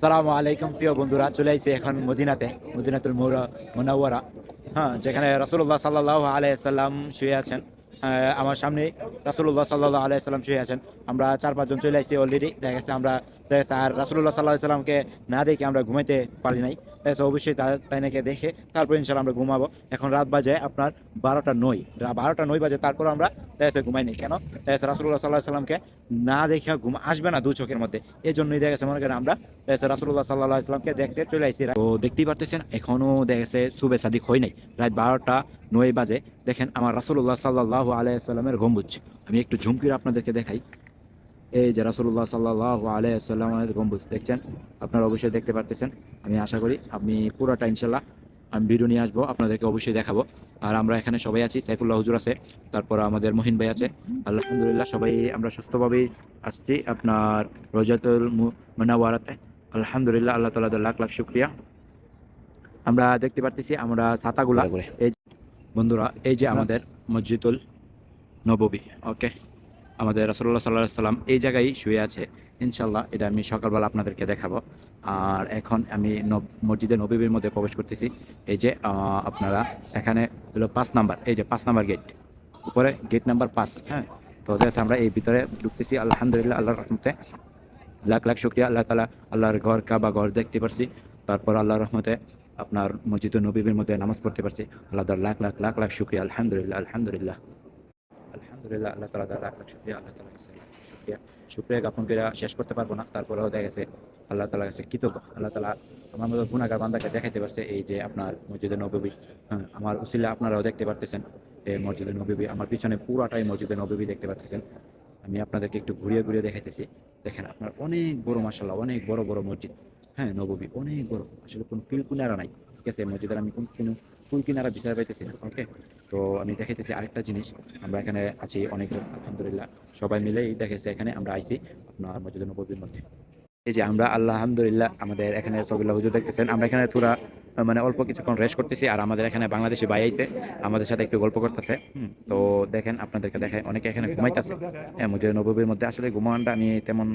আসসালামু আলাইকুম প্রিয় বন্ধুরা, চলে আইছি এখন মদিনাতুল মুনাওয়ারা। হ্যাঁ, যেখানে রাসূলুল্লাহ সাল্লাল্লাহু আলাইহি সাল্লাম শুয়ে আছেন। আমার সামনে রাসূলুল্লাহ সাল্লাল্লাহু আলাইহি সাল্লাম শুয়ে আছেন। আমরা 4-5 জন চলে আইছি অলরেডি। দেখা গেছে আর রাসূলুল্লাহ সাল্লাল্লাহু আলাইহি সাল্লামকে না দেখে আমরা ঘুমাইতে পারি নাই। দেখা গেছে অবশ্যই তাইনাকে দেখে তারপর ইনশাআল্লাহ আমরা ঘুমাবো। এখন রাত বাজে আপনার 12টা 9, 12টা 9 বাজে, তারপর আমরা দেখা গেছে ঘুমাই নাই। কেন? দেখা গেছে রাসূলুল্লাহ সাল্লাল্লাহু আলাইহি সাল্লামকে না দেখে ঘুম আসবে না দু চোখের মধ্যে। এই জন্যই দেখা গেছে মনে করেন আমরা রাসূলুল্লাহ সাল্লাল্লাহু আলাইহি ওয়াসাল্লামকে দেখতে চলে আইছি। তো দেখতেই পারতেছেন এখনো দেখা গেছে সুবে সাদিক হয় নাই, রাত 12টা 9 বাজে। দেখেন আমার রাসূলুল্লাহ সাল্লাল্লাহু আলাইহি ওয়াসাল্লামের গম্বুজ আমি একটু ঝুম করে আপনাদেরকে দেখাই। এই যে রাসূলুল্লাহ সাল্লাল্লাহু আলাইহি ওয়াসাল্লামের গম্বুজ দেখছেন, আপনারা অবশ্যই দেখতে পারতেছেন। আমি আশা করি আপনি পুরোটা ইনশাআল্লাহ আমি ভিডিও নিয়ে আসবো, আপনাদেরকে অবশ্যই দেখাবো। আর আমরা এখানে সবাই আছি, সাইফুল্লাহ হুজুর আছে, তারপর আমাদের মহিন ভাই আছে। আলহামদুলিল্লাহ সবাই আমরা সুস্থভাবেই আসছি আপনার রওজাতুল মুনাওয়ারাতে। আলহামদুলিল্লাহ, আল্লাহ তাআলার লাখ লাখ শুকরিয়া। আমরা দেখতে পারতেছি আমরা ছাতাগুলা, এই বন্ধুরা এই যে আমাদের মসজিদুল নববী। ওকে, আমাদের রাসূলুল্লাহ সাল্লাল্লাহু আলাইহি সাল্লাম এই জায়গায় শুয়ে আছে। ইনশাআল্লাহ এটা আমি সকালবেলা আপনাদেরকে দেখাবো। আর এখন আমি মসজিদে নববীর মধ্যে প্রবেশ করতেছি। এই যে আপনারা এখানে হলো 5 নাম্বার, এই যে 5 নাম্বার গেট, উপরে গেট নাম্বার 5। হ্যাঁ, তো দেখে আমরা এই ভিতরে ঢুকতেছি। আলহামদুলিল্লাহ, আল্লাহর রহমতে লাখ লাখ শুকরিয়া। আল্লাহ তাআলা আল্লাহর ঘর কাবা ঘর দেখতে পারছি, তারপর আল্লাহর রহমতে আপনার মসজিদে নববীর মধ্যে নামাজ পড়তে পারছি। আল্লাহ তাআলার লাখ লাখ লাখ লাখ শুকরিয়া। আলহামদুলিল্লাহ, আলহামদুলিল্লাহ, আলহামদুলিল্লাহ, আল্লাহ তাআলার লাখ লাখ শুকরিয়া। আল্লাহ তাআলার কাছে শুকরিয়া, শুকরিয়া জ্ঞাপন করে শেষ করতে পারবো না। তারপরেও দেখা গেছে আল্লাহ তাআলার কাছে কৃতজ্ঞ। আল্লাহ তাআলা আমার মতো গুনাহগার বান্দাকে দেখাইতে পারছে এই যে আপনার মসজিদে নববী। হ্যাঁ, আমার উসিলা আপনারাও দেখতে পারতেছেন এই মসজিদে নববী। আমার পিছনে পুরাটাই মসজিদে নববী দেখতে পাচ্ছেন। আমি আপনাদেরকে একটু ঘুরিয়ে ঘুরিয়ে দেখাইতেছি। দেখেন আপনার অনেক বড়, মাশাআল্লাহ অনেক বড় বড় মসজিদ। হ্যাঁ, নববী অনেক বড়, আসলে কোনো কুল কিনারা নাই। ঠিক আছে, মসজিদের আমি কোনো কুল কিনারা বিচার পাইতেছি না। ওকে, তো আমি দেখাইতেছি আরেকটা জিনিস। আমরা এখানে আছি অনেকজন, আলহামদুলিল্লাহ সবাই মিলেই দেখেছে এখানে আমরা আইছি আপনার মসজিদে নববীর মধ্যে। এই যে আমরা আলহামদুলিল্লাহ আমাদের এখানে সবিল্লাহ হুজুর দেখতেছেন। আমরা এখানে পুরা মানে অল্প কিছুক্ষণ রেস্ট করতেছি। আর আমাদের এখানে বাংলাদেশি ভাই আইছে, আমাদের সাথে একটু গল্প করতেছে। তো দেখেন আপনাদেরকে দেখায়, অনেকে এখানে ঘুমাইতেছে। হ্যাঁ, মসজিদে নববীর মধ্যে আসলে ঘুমানোটা আমি তেমন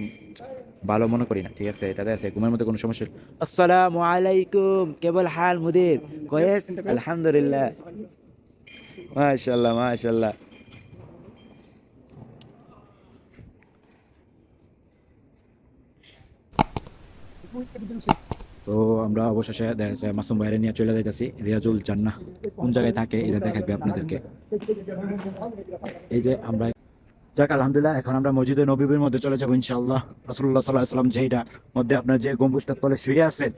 ভালো মনে করি না। ঠিক আছে, এটাতে আছে ঘুমের মধ্যে কোনো সমস্যা। আসসালামু আলাইকুম, কেবল হাল মুদির কয়েস? আলহামদুলিল্লাহ, মাশাআল্লাহ মাশাআল্লাহ। তো আমরা অবশেষে দেখা যাচ্ছে মাসুম বাইরে নিয়ে চলে যাইতেছি। রিয়াজুল জান্নাহ কোন জায়গায় থাকে এটা দেখাবে আপনাদেরকে। এই যে আমরা যাক আলহামদুলিল্লাহ, এখন আমরা মসজিদে নববীর মধ্যে চলে যাবো ইনশাআল্লাহ। রাসূলুল্লাহ সাল্লাল্লাহু আলাইহি ওয়াসাল্লাম যেইটা মধ্যে আপনার যে গম্বুজটার তলে শুয়ে আছেন,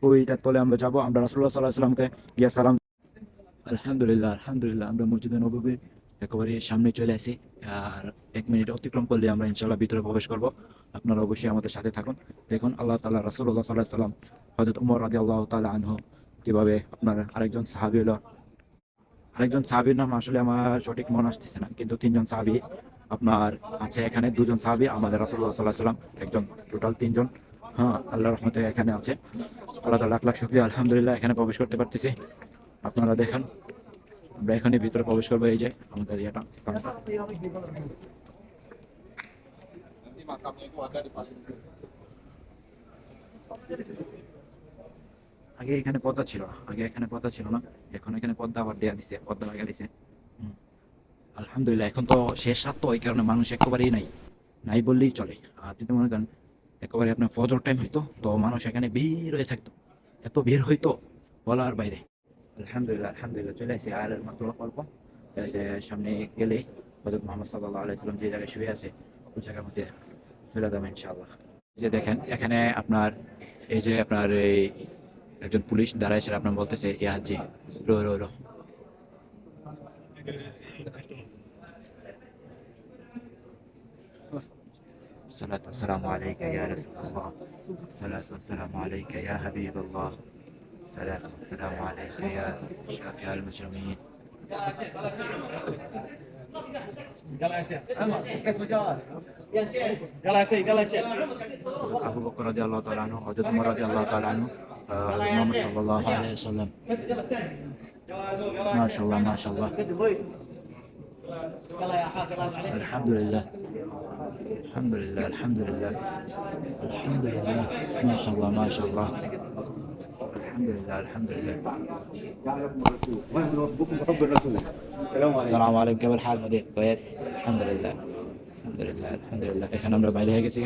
ওইটার তলে আমরা যাবো। আমরা রাসূলুল্লাহ সাল্লাল্লাহু আলাইহি ওয়াসাল্লামকে গিয়া সালাম। আলহামদুলিল্লাহ, আলহামদুলিল্লাহ আমরা মসজিদে নববীর একেবারে সামনে চলে আসি। আর 1 মিনিট অতিক্রম করলে আমরা ইনশাআল্লাহ ভিতরে প্রবেশ করব। আপনারা অবশ্যই আমাদের সাথে থাকুন। দেখুন আল্লাহ তাআলা রাসূলুল্লাহ সাল্লাল্লাহু আলাইহি ওয়াসাল্লাম হযরত ওমর রাদিয়াল্লাহু তাআলা আনহু কিভাবে আপনার আরেকজন সাহাবীর নাম আসলে আমার সঠিক মনে আসতেছে না, কিন্তু 3 জন সাহাবী আপনার আছে এখানে। 2 জন সাহাবী, আমাদের রাসূলুল্লাহ সাল্লাল্লাহু আলাইহি ওয়াসাল্লাম একজন, টোটাল 3 জন। হ্যাঁ, আল্লাহর রহমতে এখানে আছে। আল্লাহ তাআলা লাখ লাখ শুকরিয়া। আলহামদুলিল্লাহ এখানে প্রবেশ করতে পারতেছি। আপনারা দেখেন আমরা এখানে ভিতরে প্রবেশ করবো। এই যে আমাদের ইয়েটা আগে এখানে পর্দা ছিল না, এখন এখানে পর্দা আবার দেয়া দিছে, পর্দা লাগা দিছে। হুম, আলহামদুলিল্লাহ এখন তো শেষ রাত, তো এই কারণে মানুষ একেবারেই নাই, নাই বললেই চলে। আর যদি মনে করেন একেবারে আপনার ফজর টাইম হইতো, তো মানুষ এখানে ভিড় হয়ে থাকতো, এত ভিড় হইতো বলার বাইরে। আলহামদুলিল্লাহ, আলহামদুলিল্লাহ চলে আসি। আর মাত্র অল্প এই যে সামনে গেলে হযরত মুহাম্মদ সাল্লাল্লাহু আলাইহি ওয়াসাল্লাম যে জায়গায় শুয়ে আছে, ওই জায়গার মধ্যে চলে যাবো ইনশাআল্লাহ। এই যে দেখেন এখানে আপনার এই যে আপনার এই একজন পুলিশ দাঁড়ায়, সেটা আপনার বলতেছে ইয়া জি rho rho rho. الصلاة والسلام عليك يا رسول الله، الصلاة والسلام عليك يا حبيب الله، الصلاة والسلام عليك يا شافع المجرمين. يلا يا شيخ عمر كيف مجال يا شيخ يلا يا سيد يلا يا شيخ Abu Bakr রাদিয়াল্লাহু তাআলা আনহু, হযরত ওমর রাদিয়াল্লাহু তাআলা আনহু, হযরত মুহাম্মদ সাল্লাল্লাহু আলাইহি ওয়াসাল্লাম। মাশাআল্লাহ মাশাআল্লাহ, يلا يا حاج আলহামদুলিল্লাহ। الحمد لله الحمد لله الحمد لله. ما شاء الله ما شاء الله. الحمد لله الحمد لله. حب الرسول. السلام عليكم. السلام عليكم. كيف الحال مدير؟ كويس الحمد لله الحمد لله الحمد لله. এখানে আমরা বাইরে হয়ে গেছি।